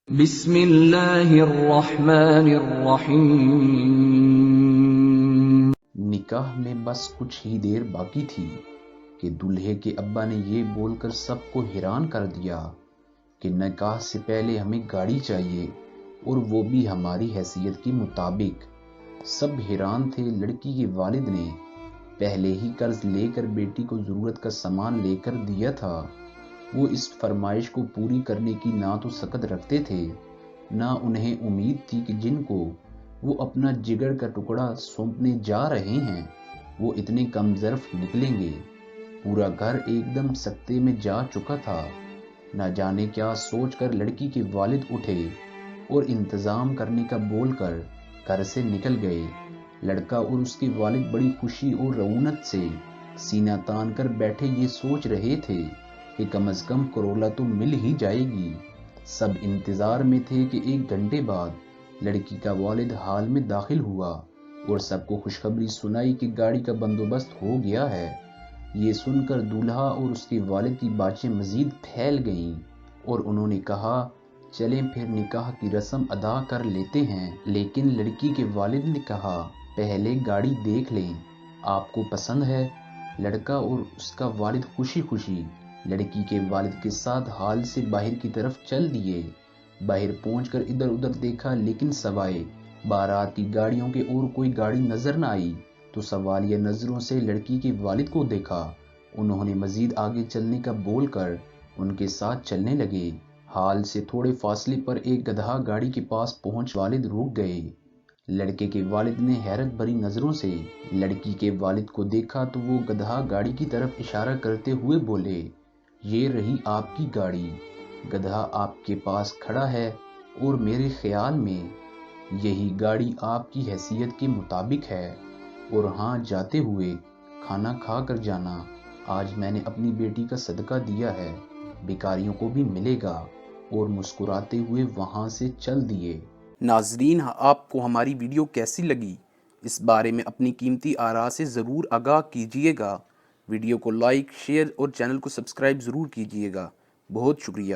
بسم اللہ الرحمن الرحیم۔ نکاح میں بس کچھ ہی دیر باقی تھی کہ دولہے کے ابا نے یہ بول کر سب کو حیران کر دیا کہ نکاح سے پہلے ہمیں گاڑی چاہیے، اور وہ بھی ہماری حیثیت کے مطابق۔ سب حیران تھے۔ لڑکی کے والد نے پہلے ہی قرض لے کر بیٹی کو ضرورت کا سامان لے کر دیا تھا۔ وہ اس فرمائش کو پوری کرنے کی نہ تو سکت رکھتے تھے، نہ انہیں امید تھی کہ جن کو وہ اپنا جگر کا ٹکڑا سونپنے جا رہے ہیں وہ اتنے کم ظرف نکلیں گے۔ پورا گھر ایک دم سکتے میں جا چکا تھا۔ نہ جانے کیا سوچ کر لڑکی کے والد اٹھے اور انتظام کرنے کا بول کر گھر سے نکل گئے۔ لڑکا اور اس کے والد بڑی خوشی اور رعونت سے سینہ تان کر بیٹھے یہ سوچ رہے تھے کہ کم از کم کرولا تو مل ہی جائے گی۔ سب انتظار میں تھے کہ ایک گھنٹے بعد لڑکی کا والد حال میں داخل ہوا اور سب کو خوشخبری سنائی کہ گاڑی کا بندوبست ہو گیا ہے۔ یہ سن کر دولہا اور اس کے والد کی باتیں مزید پھیل گئیں اور انہوں نے کہا، چلیں پھر نکاح کی رسم ادا کر لیتے ہیں۔ لیکن لڑکی کے والد نے کہا، پہلے گاڑی دیکھ لیں، آپ کو پسند ہے؟ لڑکا اور اس کا والد خوشی خوشی لڑکی کے والد کے ساتھ حال سے باہر کی طرف چل دیے۔ باہر پہنچ کر ادھر ادھر دیکھا، لیکن سوائے بارات کی گاڑیوں کے اور کوئی گاڑی نظر نہ آئی، تو سوالیہ نظروں سے لڑکی کے والد کو دیکھا۔ انہوں نے مزید آگے چلنے کا بول کر ان کے ساتھ چلنے لگے۔ حال سے تھوڑے فاصلے پر ایک گدھا گاڑی کے پاس پہنچ والد رک گئے۔ لڑکے کے والد نے حیرت بھری نظروں سے لڑکی کے والد کو دیکھا تو وہ گدھا گاڑی کی طرف اشارہ کرتے ہوئے بولے، یہ رہی آپ کی گاڑی۔ گدھا آپ کے پاس کھڑا ہے اور میرے خیال میں یہی گاڑی آپ کی حیثیت کے مطابق ہے۔ اور ہاں، جاتے ہوئے کھانا کھا کر جانا، آج میں نے اپنی بیٹی کا صدقہ دیا ہے، بیکاریوں کو بھی ملے گا۔ اور مسکراتے ہوئے وہاں سے چل دیے۔ ناظرین، آپ کو ہماری ویڈیو کیسی لگی؟ اس بارے میں اپنی قیمتی آراء سے ضرور آگاہ کیجیے گا۔ ویڈیو کو لائک، شیئر اور چینل کو سبسکرائب ضرور کیجیے گا۔ بہت شکریہ۔